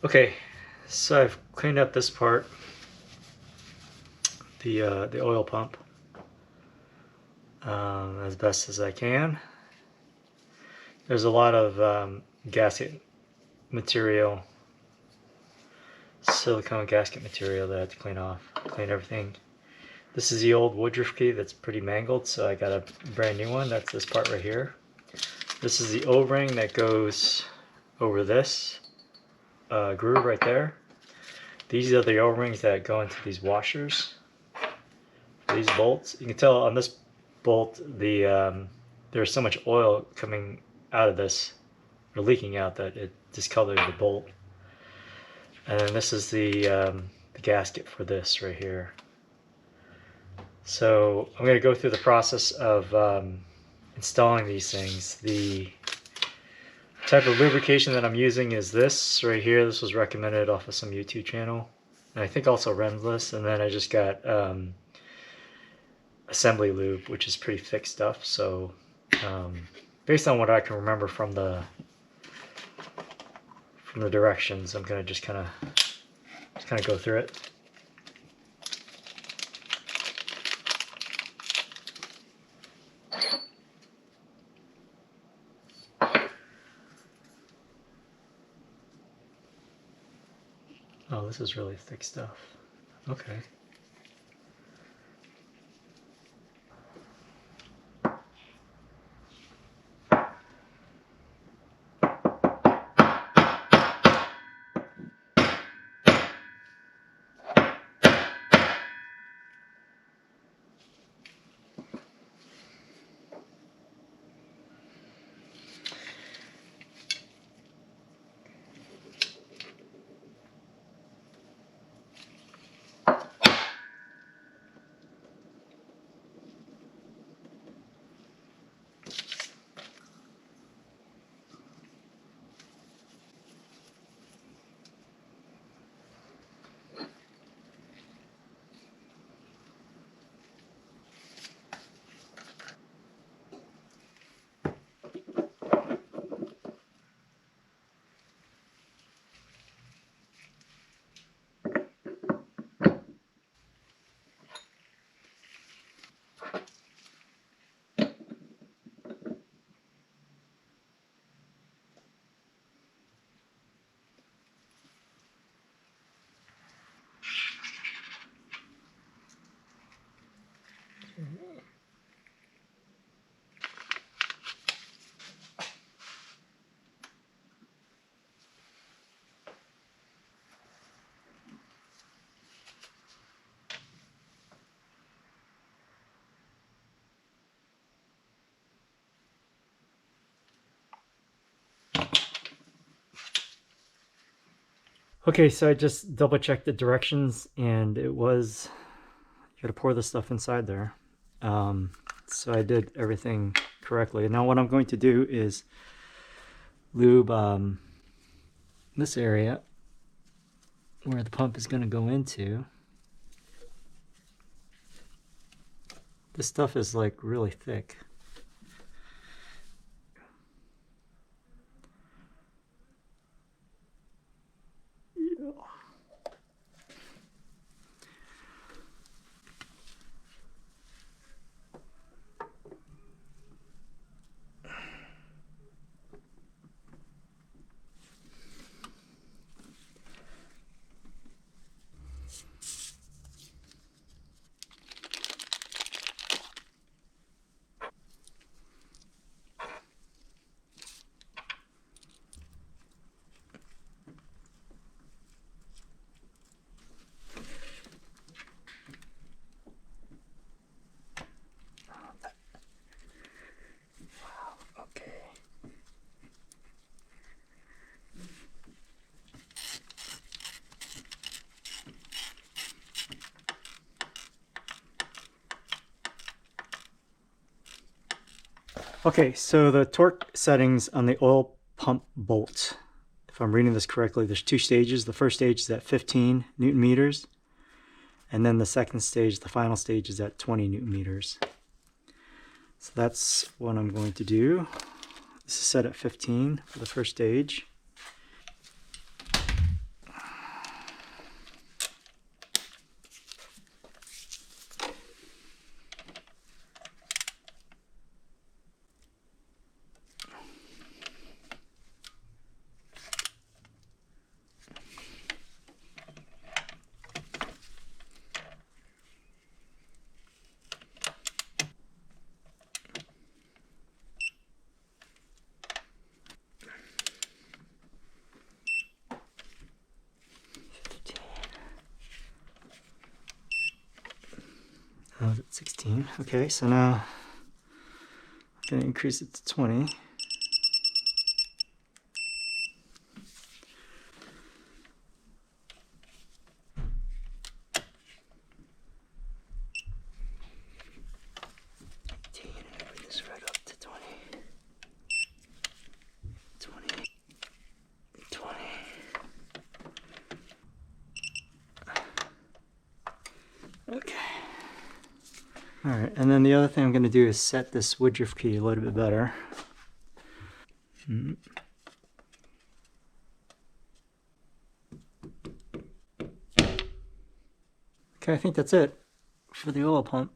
Okay, so I've cleaned up this part, the oil pump, as best as I can. There's a lot of gasket material, silicone gasket material that I have to clean off, clean everything. This is the old Woodruff key that's pretty mangled, so I got a brand new one. That's this part right here. This is the O-ring that goes over this groove right there. These are the O-rings that go into these washers. These bolts, you can tell on this bolt there's so much oil coming out of this, or leaking out, that it discolored the bolt. And then this is the gasket for this right here. So I'm going to go through the process of installing these things. The type of lubrication that I'm using is this right here. This was recommended off of some YouTube channel, and I think also Rensless. And then I just got assembly lube, which is pretty thick stuff. So based on what I can remember from the directions, I'm gonna just kind of go through it. Oh, this is really thick stuff. Okay. Okay, so I just double checked the directions, and it was, you gotta pour the stuff inside there. So I did everything correctly. Now what I'm going to do is lube this area where the pump is going to go into. This stuff is like really thick. Okay, so the torque settings on the oil pump bolt, if I'm reading this correctly, there's two stages. The first stage is at 15 Newton meters, and then the second stage, the final stage, is at 20 Newton meters. So that's what I'm going to do. This is set at 15 for the first stage. I was at 16. Okay, so now I'm going to increase it to 20. Bring this right up to 20. 20. 20. Okay. Alright, and then the other thing I'm going to do is set this woodruff key a little bit better. Okay, I think that's it for the oil pump.